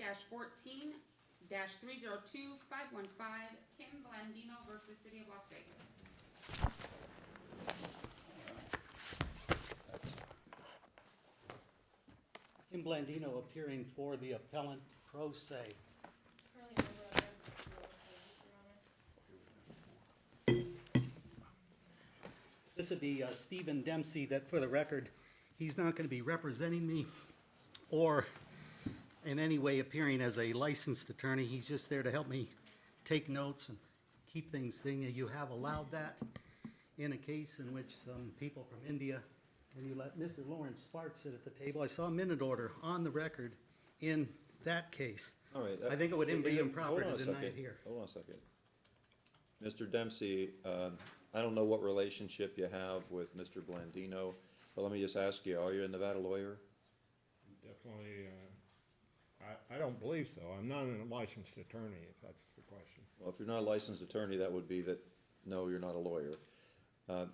2014-302-515, Kim Blandino versus City of Las Vegas. Kim Blandino appearing for the appellant pro se. This would be Stephen Dempsey, that for the record, he's not going to be representing me or in any way appearing as a licensed attorney. He's just there to help me take notes and keep things thinking. You have allowed that in a case in which some people from India, and you let Mr. Lawrence Sparks sit at the table. I saw a minute order on the record in that case. All right. I think it would be improper to deny it here. Hold on a second. Mr. Dempsey, I don't know what relationship you have with Mr. Blandino, but let me just ask you, are you a Nevada lawyer? Definitely, I don't believe so. I'm not a licensed attorney, if that's the question. Well, if you're not a licensed attorney, that would be that, no, you're not a lawyer.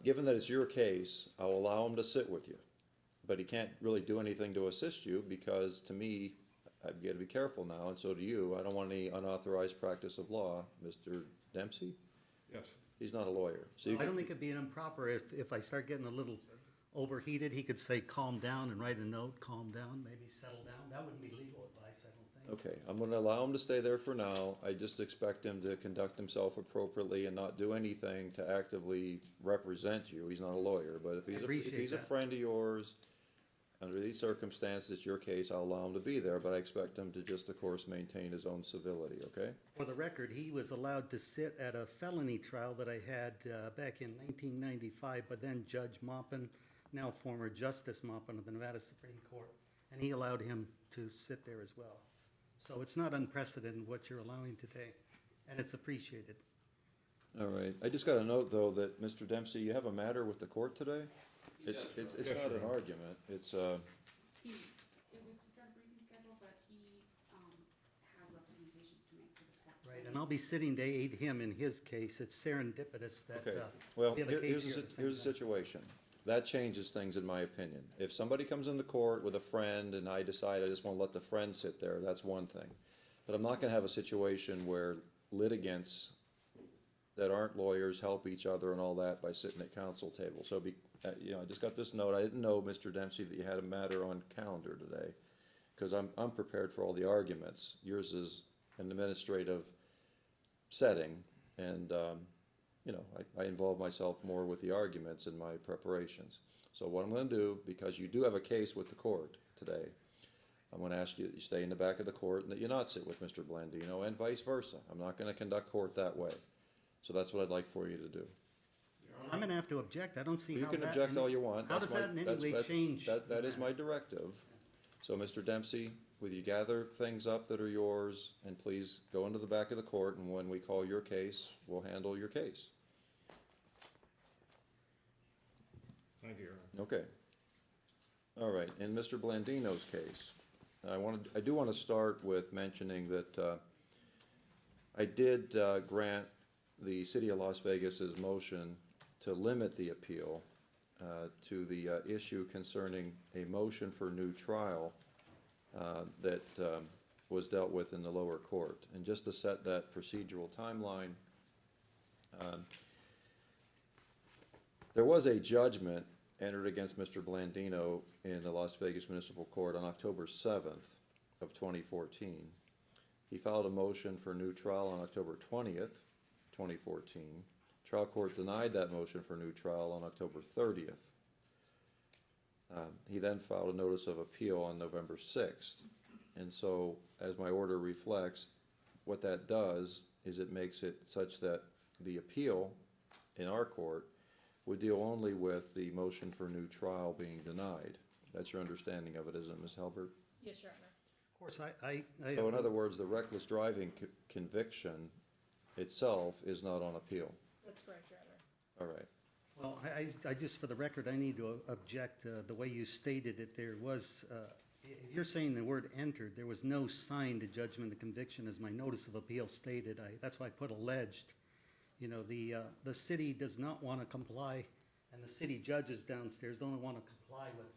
Given that it's your case, I'll allow him to sit with you, but he can't really do anything to assist you because, to me, I've got to be careful now, and so do you. I don't want any unauthorized practice of law. Mr. Dempsey? Yes. He's not a lawyer. So you I don't think it'd be improper if I start getting a little overheated, he could say, calm down, and write a note, calm down, maybe settle down. That wouldn't be legal advice, I don't think. Okay, I'm gonna allow him to stay there for now. I just expect him to conduct himself appropriately and not do anything to actively represent you. He's not a lawyer, but if he's a friend of yours, under these circumstances, it's your case, I'll allow him to be there, but I expect him to just, of course, maintain his own civility, okay? For the record, he was allowed to sit at a felony trial that I had back in 1995, but then Judge Maupin, now former Justice Maupin of the Nevada Supreme Court, and he allowed him to sit there as well. So it's not unprecedented what you're allowing today, and it's appreciated. All right, I just got a note, though, that, Mr. Dempsey, you have a matter with the court today? It's not an argument, it's, It was to set a briefing schedule, but he had representations to make to the court. Right, and I'll be sitting to aid him in his case. It's serendipitous that okay. Well, we have a case here at the same here's the time. situation. That changes things, in my opinion. If somebody comes into court with a friend and I decide I just want to let the friend sit there, that's one thing. But I'm not going to have a situation where litigants that aren't lawyers help each other and all that by sitting at counsel table. So, I just got this note. I didn't know, Mr. Dempsey, that you had a matter on calendar today, because I'm prepared for all the arguments. Yours is an administrative setting, and I involve myself more with the arguments in my preparations. So what I'm going to do, because you do have a case with the court today, I'm going to ask you that you stay in the back of the court and that you not sit with Mr. Blandino, and vice versa. I'm not going to conduct court that way. So that's what I'd like for you to do. I'm going to have to object. I don't see You how can that... object all you want. How does that in any way change? That is my directive. So, Mr. Dempsey, will you gather things up that are yours, and please go into the back of the court, and when we call your case, we'll handle your case. Thank you, Your Honor. Okay. All right, in Mr. Blandino's case, I do want to start with mentioning that I did grant the City of Las Vegas's motion to limit the appeal to the issue concerning a motion for new trial that was dealt with in the lower court. And just to set that procedural timeline, there was a judgment entered against Mr. Blandino in the Las Vegas Municipal Court on October 7th of 2014. He filed a motion for new trial on October 20th, 2014. Trial court denied that motion for new trial on October 30th. He then filed a notice of appeal on November 6th. And so, as my order reflects, what that does is it makes it such that the appeal in our court would deal only with the motion for new trial being denied. That's your understanding of it, isn't it, Ms. Halbert? Yes, Your Honor. Of course, So in other words, the reckless driving conviction itself is not on appeal. That's correct, Your Honor. All right. Well, I just, for the record, I need to object the way you stated it. There was, if you're saying the word entered, there was no signed judgment of conviction, as my notice of appeal stated. That's why I put alleged. You know, the city does not want to comply, and the city judges downstairs don't want to comply with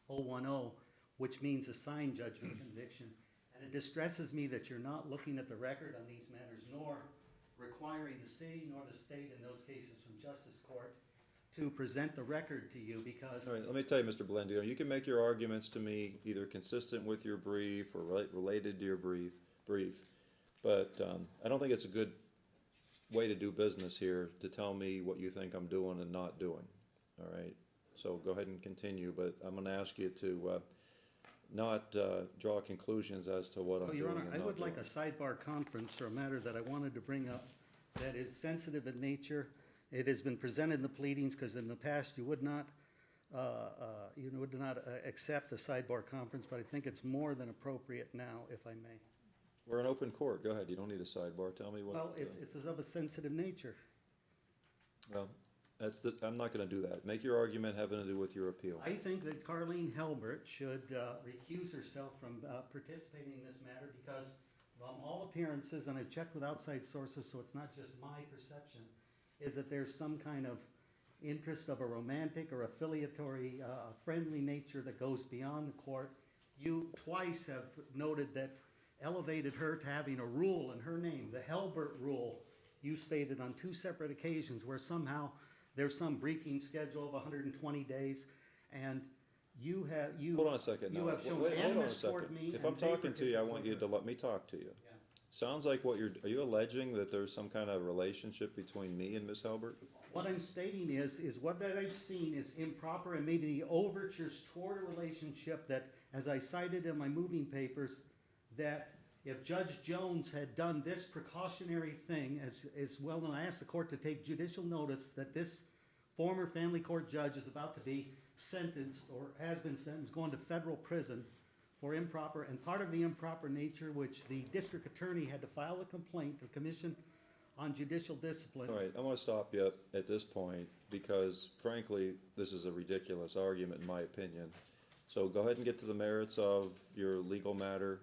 1089.010, which means a signed judgment of conviction. And it distresses me that you're not looking at the record on these matters, nor requiring the city nor the state in those cases from justice court to present the record to you, because All right, let me tell you, Mr. Blandino, you can make your arguments to me either consistent with your brief or related to your brief, but I don't think it's a good way to do business here to tell me what you think I'm doing and not doing, all right? So go ahead and continue, but I'm gonna ask you to not draw conclusions as to what I'm Oh, doing Your and Honor, not I doing. would like a sidebar conference for a matter that I wanted to bring up that is sensitive in nature. It has been presented in the pleadings, because in the past you would not accept a sidebar conference, but I think it's more than appropriate now, if I may. We're an open court, go ahead, you don't need a sidebar, tell me what. Well, it's of a sensitive nature. Well, I'm not gonna do that. Make your argument having to do with your appeal. I think that Carleen Helbert should recuse herself from participating in this matter, because from all appearances, and I've checked with outside sources, so it's not just my perception, is that there's some kind of interest of a romantic or affiliatory, friendly nature that goes beyond the court. You twice have noted that elevated her to having a rule in her name, the Helbert rule. You stated on 2 separate occasions where somehow there's some briefing schedule of 120 days, and you have Hold on a second now. have shown Wait, hold on a animus toward second. me. If and I'm talking to you, I favoritism want you toward to her. let me talk to you. Yeah. Sounds like are you alleging that there's some kind of relationship between me and Miss Halbert? What I'm stating is what that I've seen is improper, and maybe the overtures toward a relationship that, as I cited in my moving papers, that if Judge Jones had done this precautionary thing as well, and I asked the court to take judicial notice that this former family court judge is about to be sentenced, or has been sentenced, going to federal prison for improper, and part of the improper nature, which the district attorney had to file a complaint to the Commission on Judicial Discipline. All right, I want to stop you at this point because frankly, this is a ridiculous argument in my opinion. So go ahead and get to the merits of your legal matter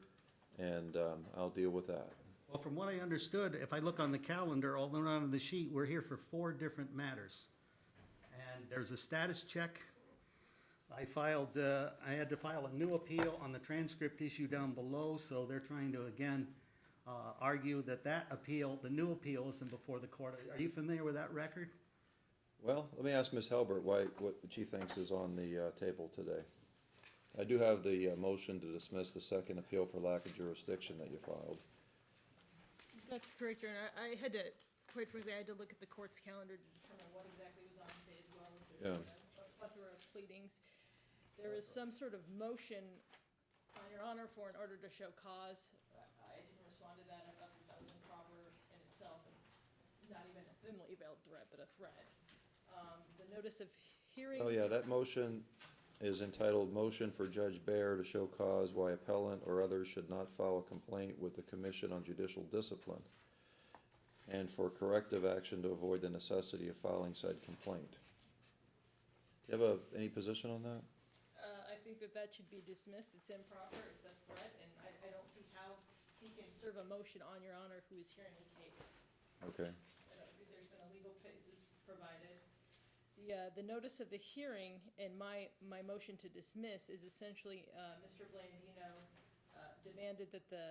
and I'll deal with that. Well, from what I understood, if I look on the calendar, although not on the sheet, we're here for 4 different matters. And there's a status check. I had to file a new appeal on the transcript issue down below, so they're trying to again argue that appeal, the new appeal, isn't before the court. Are you familiar with that record? Well, let me ask Ms. Halbert what she thinks is on the table today. I do have the motion to dismiss the second appeal for lack of jurisdiction that you filed. That's correct, Your Honor. I had to, quite frankly, I had to look at the court's calendar to determine what exactly was on today as well, as there's a plethora of pleadings. There is some sort of motion on Your Honor for an order to show cause. I didn't respond to that. I thought that was improper in itself, and not even a thinly veiled threat, but a threat. The notice of hearing. Oh, yeah, that motion is entitled Motion for Judge Baer to Show Cause Why Appellant or Others Should Not File a Complaint with the Commission on Judicial Discipline, and for corrective action to avoid the necessity of filing said complaint. Do you have any position on that? I think that should be dismissed. It's improper, it's a threat, and I don't see how he can serve a motion on Your Honor who is hearing a case. Okay. I don't think there's been a legal basis provided. The notice of the hearing and my motion to dismiss is essentially, Mr. Blandino demanded that the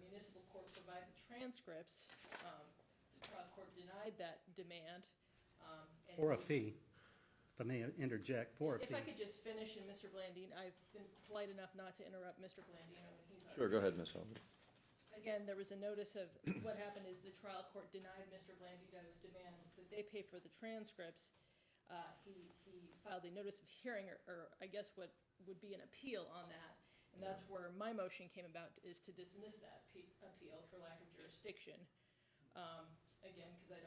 municipal court provide the transcripts. The trial court denied that demand. And For a fee, if I may interject, for a If fee. I could just finish, and Mr. Blandino, I've been polite enough not to interrupt Mr. Blandino when he's. Sure, go ahead, Ms. Halbert. Again, there was a notice of, what happened is the trial court denied Mr. Blandino's demand that they pay for the transcripts. He filed a notice of hearing, or I guess what would be an appeal on that. And that's where my motion came about, is to dismiss that appeal for lack of jurisdiction. Again, because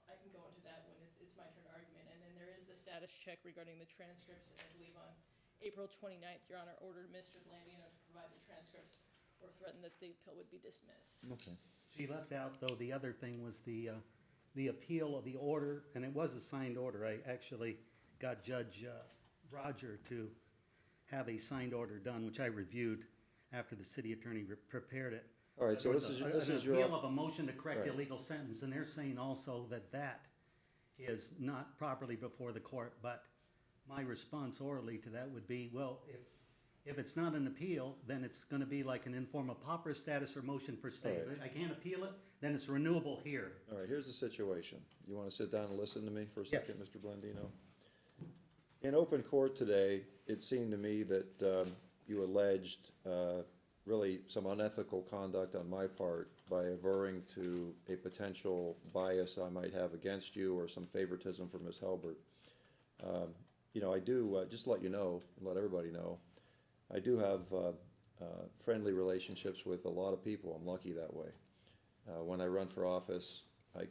I can go into that when it's my turn to argument. And then there is the status check regarding the transcripts, and I believe on April 29th, Your Honor ordered Mr. Blandino to provide the transcripts or threatened that the appeal would be dismissed. Okay. She left out, though, the other thing was the appeal of the order, and it was a signed order. I actually got Judge Roger to have a signed order done, which I reviewed after the city attorney prepared it. All right, so There this was is an your. appeal of a motion to correct the Right. illegal sentence, and they're saying also that that is not properly before the court, but my response orally to that would be, well, if If it's not an appeal, then it's gonna be like an informal pauper status or motion for stay. All right. If I can't appeal it, then it's renewable here. All right, here's the situation. You want to sit down and listen to me for a Yes. second, Mr. Blandino? In open court today, it seemed to me that you alleged really some unethical conduct on my part by averring to a potential bias I might have against you or some favoritism for Ms. Halbert. You know, I do, just to let you know, and let everybody know, I do have friendly relationships with a lot of people. I'm lucky that way. When I run for office, I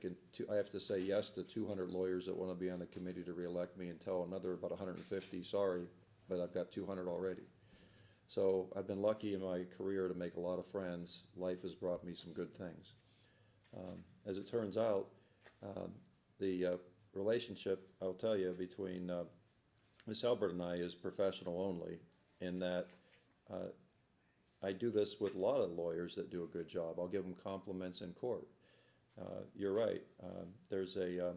have to say yes to 200 lawyers that want to be on the committee to reelect me and tell another about 150, sorry, but I've got 200 already. So I've been lucky in my career to make a lot of friends. Life has brought me some good things. As it turns out, the relationship, I'll tell you, between Ms. Albert and I is professional only, in that I do this with a lot of lawyers that do a good job. I'll give them compliments in court. You're right. There's a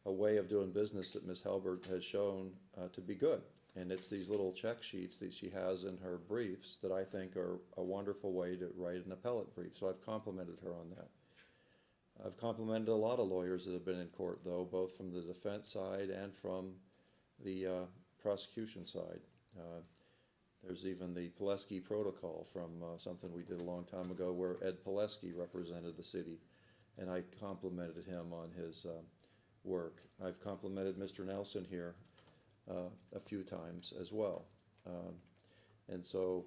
way of doing business that Ms. Halbert has shown to be good. And it's these little check sheets that she has in her briefs that I think are a wonderful way to write an appellate brief. So I've complimented her on that. I've complimented a lot of lawyers that have been in court, though, both from the defense side and from the prosecution side. There's even the Pileski Protocol from something we did a long time ago where Ed Pileski represented the city, and I complimented him on his work. I've complimented Mr. Nelson here a few times as well. And so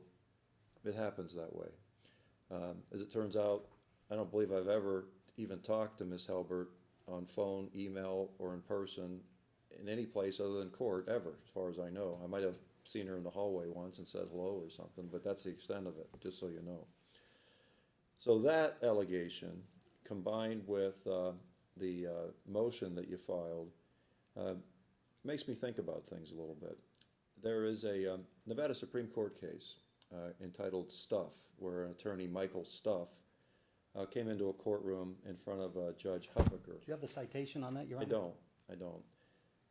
it happens that way. As it turns out, I don't believe I've ever even talked to Ms. Halbert on phone, email, or in person in any place other than court, ever, as far as I know. I might have seen her in the hallway once and said hello or something, but that's the extent of it, just so you know. So that allegation, combined with the motion that you filed, makes me think about things a little bit. There is a Nevada Supreme Court case entitled Stuff, where an attorney, Michael Stuff, came into a courtroom in front of Judge Huffaker. Do you have the citation on that, Your Honor? I don't.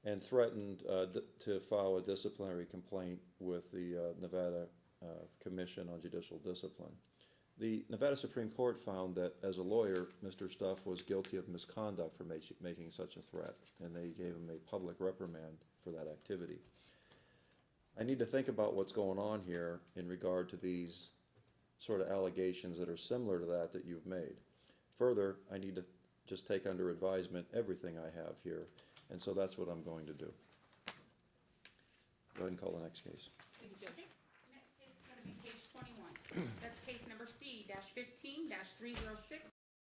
And threatened to file a disciplinary complaint with the Nevada Commission on Judicial Discipline. The Nevada Supreme Court found that, as a lawyer, Mr. Stuff was guilty of misconduct for making such a threat, and they gave him a public reprimand for that activity. I need to think about what's going on here in regard to these sort of allegations that are similar to that you've made. Further, I need to just take under advisement everything I have here, and so that's what I'm going to do. Go ahead and call the next case. Thank you, Judge. Next case is gonna be page 21. That's case number C-15-306.